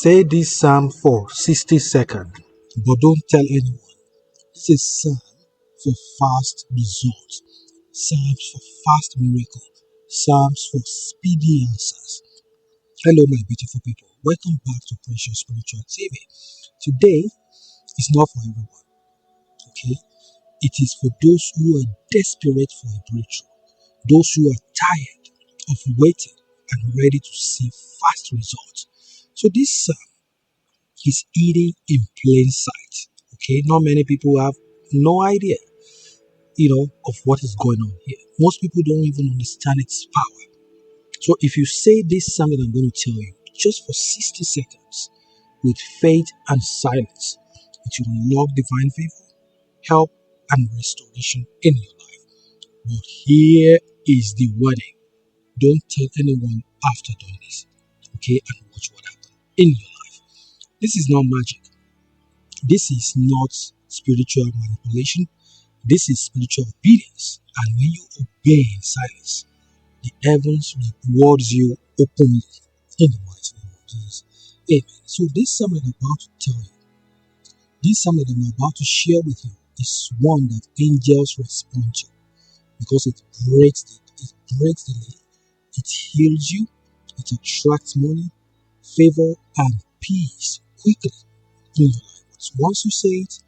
Say this psalm for 60 seconds, but don't tell anyone. This is psalm for fast results, psalms for fast miracle, psalms for speedy answers. Hello, my beautiful people. Welcome back to Precious Spiritual TV. Today is not for everyone, okay? It is for those who are desperate for a breakthrough, those who are tired of waiting and ready to see fast results. So this psalm is hidden in plain sight. Okay, not many people have no idea, of what is going on here. Most people don't even understand its power. So if you say this psalm that I'm going to tell you, just for 60 seconds, with faith and silence, it will unlock divine favor, help, and restoration in your life. But here is the warning. Don't tell anyone after doing this. Okay, and watch what happens in your life. This is not magic. This is not spiritual manipulation. This is spiritual obedience. And when you obey in silence, the heavens rewards you openly in the mighty name of Jesus. Amen. So this psalm that I'm about to tell you, this psalm that I'm about to share with you is one that angels respond to because it breaks the lid. It heals you. It attracts money, favor, and peace quickly in your life. So once you say it,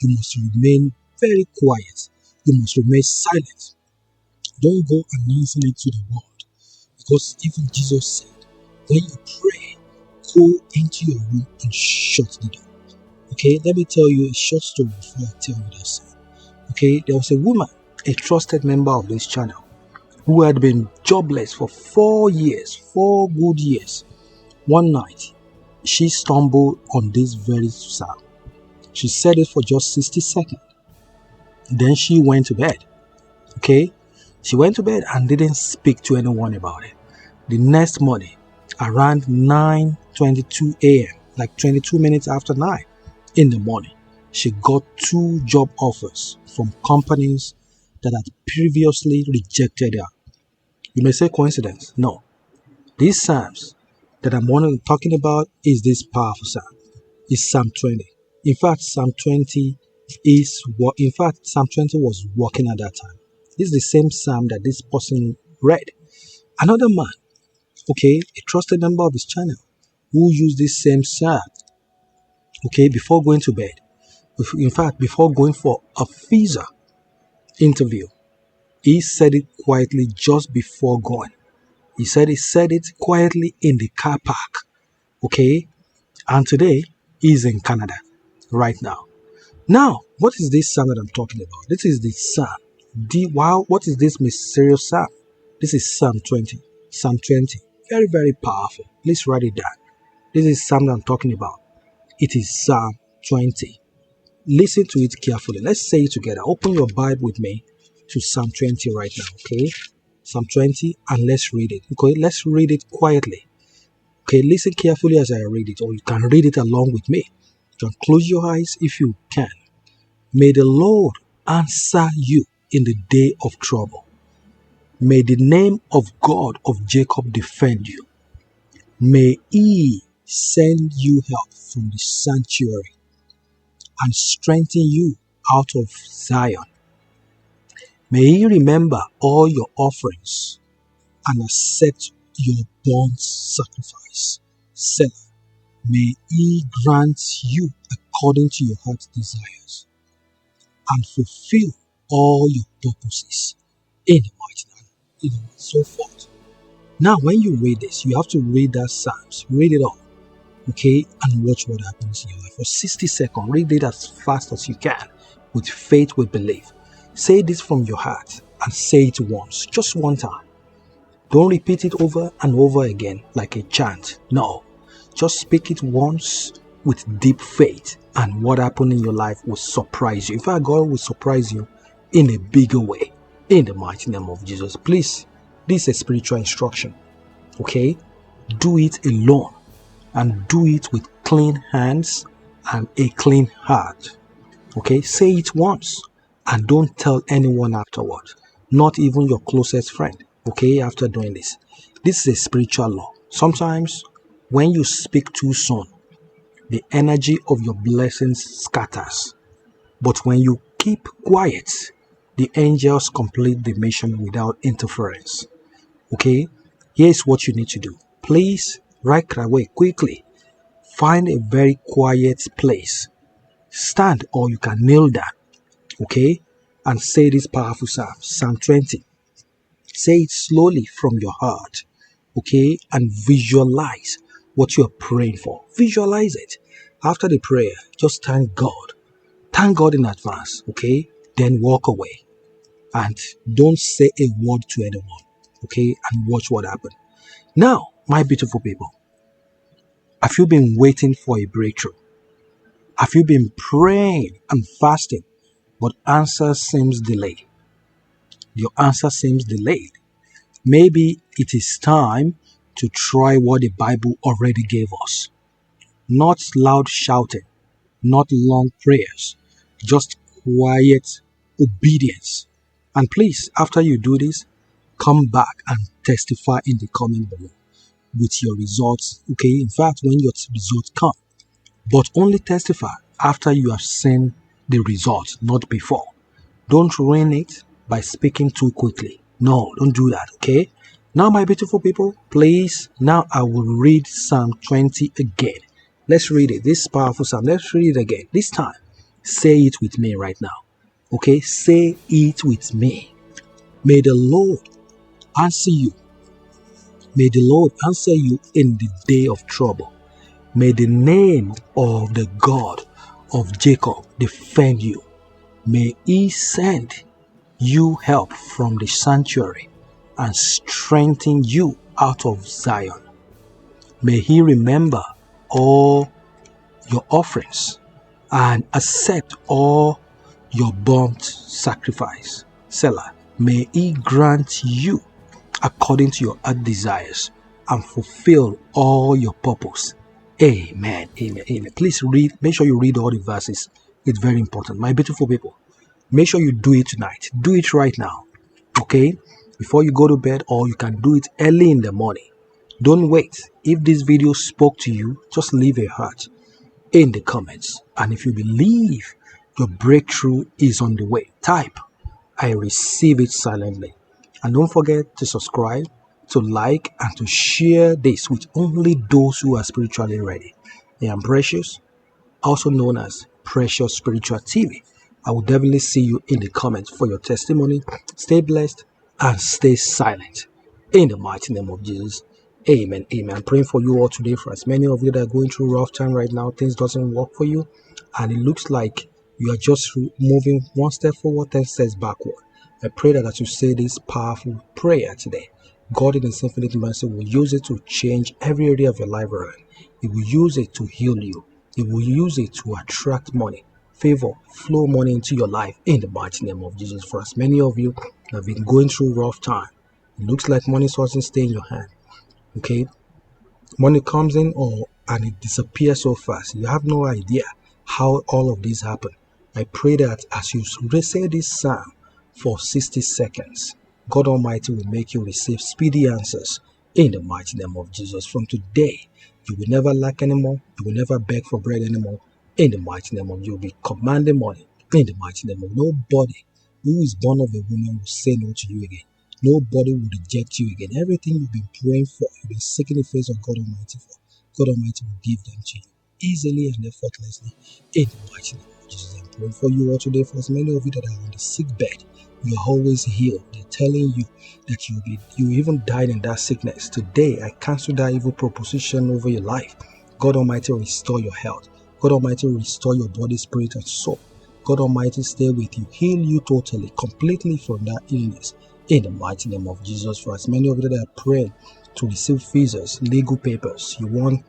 you must remain very quiet. You must remain silent. Don't go announcing it to the world. Because even Jesus said, when you pray, go into your room and shut the door. Okay, let me tell you a short story before I tell you that story. Okay, there was a woman, a trusted member of this channel, who had been jobless for 4 years, 4 good years. One night, she stumbled on this very psalm. She said it for just 60 seconds. Then she went to bed. Okay? She went to bed and didn't speak to anyone about it. The next morning, around 9:22 a.m., like 22 minutes after 9 in the morning, she got 2 job offers from companies that had previously rejected her. You may say coincidence. No. These psalms that I'm talking about is this powerful psalm. It's Psalm 20. In fact, Psalm 20 Psalm 20 was working at that time. This is the same psalm that this person read. Another man, okay, a trusted member of his channel, who used this same psalm, okay, before going to bed. In fact, before going for a visa interview, he said it quietly just before going. He said it quietly in the car park, okay, and today he's in Canada right now. Now, what is this psalm that I'm talking about? This is the psalm. What is this mysterious psalm? This is Psalm 20. Psalm 20. Very, very powerful. Please write it down. This is psalm that I'm talking about. It is Psalm 20. Listen to it carefully. Let's say it together. Open your Bible with me to Psalm 20 right now, okay? Psalm 20, and let's read it. Okay, let's read it quietly. Okay, listen carefully as I read it, or you can read it along with me. You can close your eyes if you can. May the Lord answer you in the day of trouble. May the name of God of Jacob defend you. May He send you help from the sanctuary and strengthen you out of Zion. May He remember all your offerings and accept your burnt sacrifice. Selah. May He grant you according to your heart's desires and fulfill all your purposes in the mighty name, so forth. Now, when you read this, you have to read that Psalms. Read it all, okay, and watch what happens in your life. For 60 seconds, read it as fast as you can, with faith, with belief. Say this from your heart and say it once, just one time. Don't repeat it over and over again like a chant. No, just speak it once with deep faith, and what happened in your life will surprise you. In fact, God will surprise you in a bigger way in the mighty name of Jesus. Please, this is a spiritual instruction, okay? Do it alone and do it with clean hands and a clean heart, okay? Say it once and don't tell anyone afterward, not even your closest friend, okay? After doing this is a spiritual law. Sometimes when you speak too soon, the energy of your blessings scatters. But when you keep quiet, the angels complete the mission without interference. Okay? Here's what you need to do. Please, right away, quickly, find a very quiet place. Stand or you can kneel down. Okay? And say this powerful psalm, Psalm 20. Say it slowly from your heart. Okay? And visualize what you're praying for. Visualize it. After the prayer, just thank God. Thank God in advance. Okay? Then walk away. And don't say a word to anyone. Okay? And watch what happens. Now, my beautiful people, have you been waiting for a breakthrough? Have you been praying and fasting, but answer seems delayed? Your answer seems delayed. Maybe it is time to try what the Bible already gave us. Not loud shouting, not long prayers, just quiet obedience. And please, after you do this, come back and testify in the comment below with your results. Okay, in fact, when your results come, but only testify after you have seen the results, not before. Don't ruin it by speaking too quickly. No, don't do that, okay? Now, my beautiful people, please, now I will read Psalm 20 again. Let's read it. This powerful Psalm. Let's read it again. This time, say it with me right now. Okay? Say it with me. May the Lord answer you. May the Lord answer you in the day of trouble. May the name of the God of Jacob defend you. May he send you help from the sanctuary and strengthen you out of Zion. May he remember all your offerings and accept all your burnt sacrifice. Selah. May he grant you according to your heart desires and fulfill all your purpose. Amen. Amen. Amen. Please read. Make sure you read all the verses. It's very important. My beautiful people, make sure you do it tonight. Do it right now. Okay? Before you go to bed, or you can do it early in the morning. Don't wait. If this video spoke to you, just leave a heart in the comments. And if you believe your breakthrough is on the way, type, I receive it silently. And don't forget to subscribe, to like, and to share this with only those who are spiritually ready. I am Precious, also known as Precious Spiritual TV. I will definitely see you in the comments for your testimony. Stay blessed and stay silent. In the mighty name of Jesus. Amen. Amen. I'm praying for you all today. For as many of you that are going through a rough time right now, things doesn't work for you, and it looks like you are just moving one step forward, 10 steps backward. I pray that as you say this powerful prayer today, God in His infinite mercy will use it to change every area of your life around. He will use it to heal you. He will use it to attract money, favor, flow money into your life in the mighty name of Jesus. For as many of you that have been going through rough time, it looks like money doesn't stay in your hand. Okay, money comes in and it disappears so fast. You have no idea how all of this happened. I pray that as you say this psalm for 60 seconds, God Almighty will make you receive speedy answers in the mighty name of Jesus. From today, you will never lack anymore. You will never beg for bread anymore. In the mighty name of, you'll be commanding money. In the mighty name of, nobody who is born of a woman will say no to you again. Nobody will reject you again. Everything you've been praying for, you've been seeking the face of God Almighty for, God Almighty will give them to you easily and effortlessly in the mighty name of Jesus. I'm praying for you all today. For as many of you that are on the sick bed, you are always healed. They're telling you that you even died in that sickness. Today, I cancel that evil proposition over your life. God Almighty will restore your health. God Almighty will restore your body, spirit, and soul. God Almighty stay with you, heal you totally, completely from that illness. In the mighty name of Jesus. For as many of you that are praying to receive visas, legal papers, you want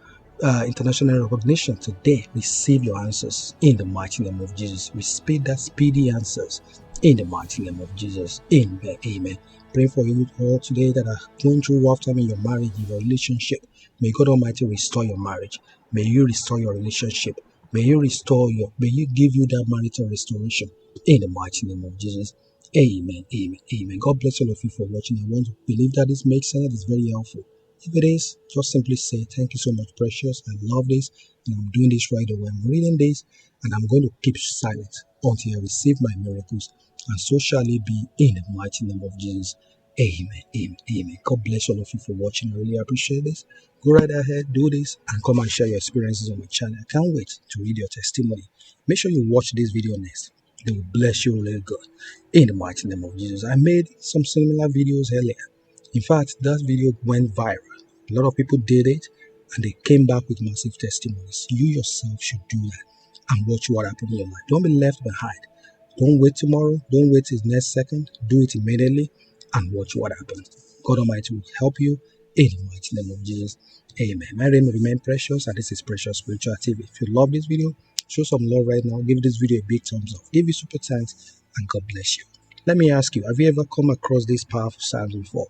international recognition today, receive your answers in the mighty name of Jesus. Receive that speedy answers in the mighty name of Jesus. Amen. Amen. Pray for you all today that are going through rough time in your marriage, in your relationship. May God Almighty restore your marriage. May you restore your relationship. May you give you that marital restoration in the mighty name of Jesus. Amen. Amen. Amen. God bless all of you for watching. I want to believe that this makes sense. It's very helpful. If it is, just simply say, thank you so much, Precious. I love this, and I'm doing this right away. I'm reading this, and I'm going to keep silent until I receive my miracles, and so shall it be in the mighty name of Jesus. Amen. Amen. Amen. God bless all of you for watching. I really appreciate this. Go right ahead, do this, and come and share your experiences on my channel. I can't wait to read your testimony. Make sure you watch this video next. It will bless you really good. In the mighty name of Jesus. I made some similar videos earlier. In fact, that video went viral. A lot of people did it and they came back with massive testimonies. You yourself should do that and watch what happened in your life. Don't be left behind. Don't wait tomorrow. Don't wait till next second. Do it immediately and watch what happens. God Almighty will help you in the mighty name of Jesus. Amen. My name will remain Precious, and this is Precious Spiritual TV. If you love this video, show some love right now. Give this video a big thumbs up. Give it super thanks, and God bless you. Let me ask you, have you ever come across these powerful psalms before?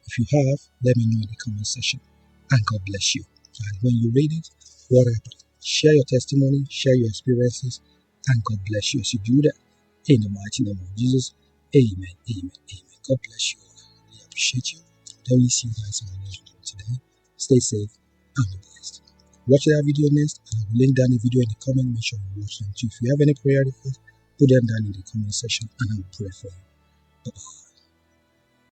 If you have, let me know in the comment section, and God bless you. And when you read it, what happened? Share your testimony, share your experiences, and God bless you as you do that. In the mighty name of Jesus, amen, amen, amen. God bless you all. I really appreciate you. Then we see you guys in the next video today. Stay safe and be blessed. Watch that video next, and I will link down the video in the comment. Make sure you watch them too. If you have any prayer requests, put them down in the comment section, and I will pray for you. Bye-bye.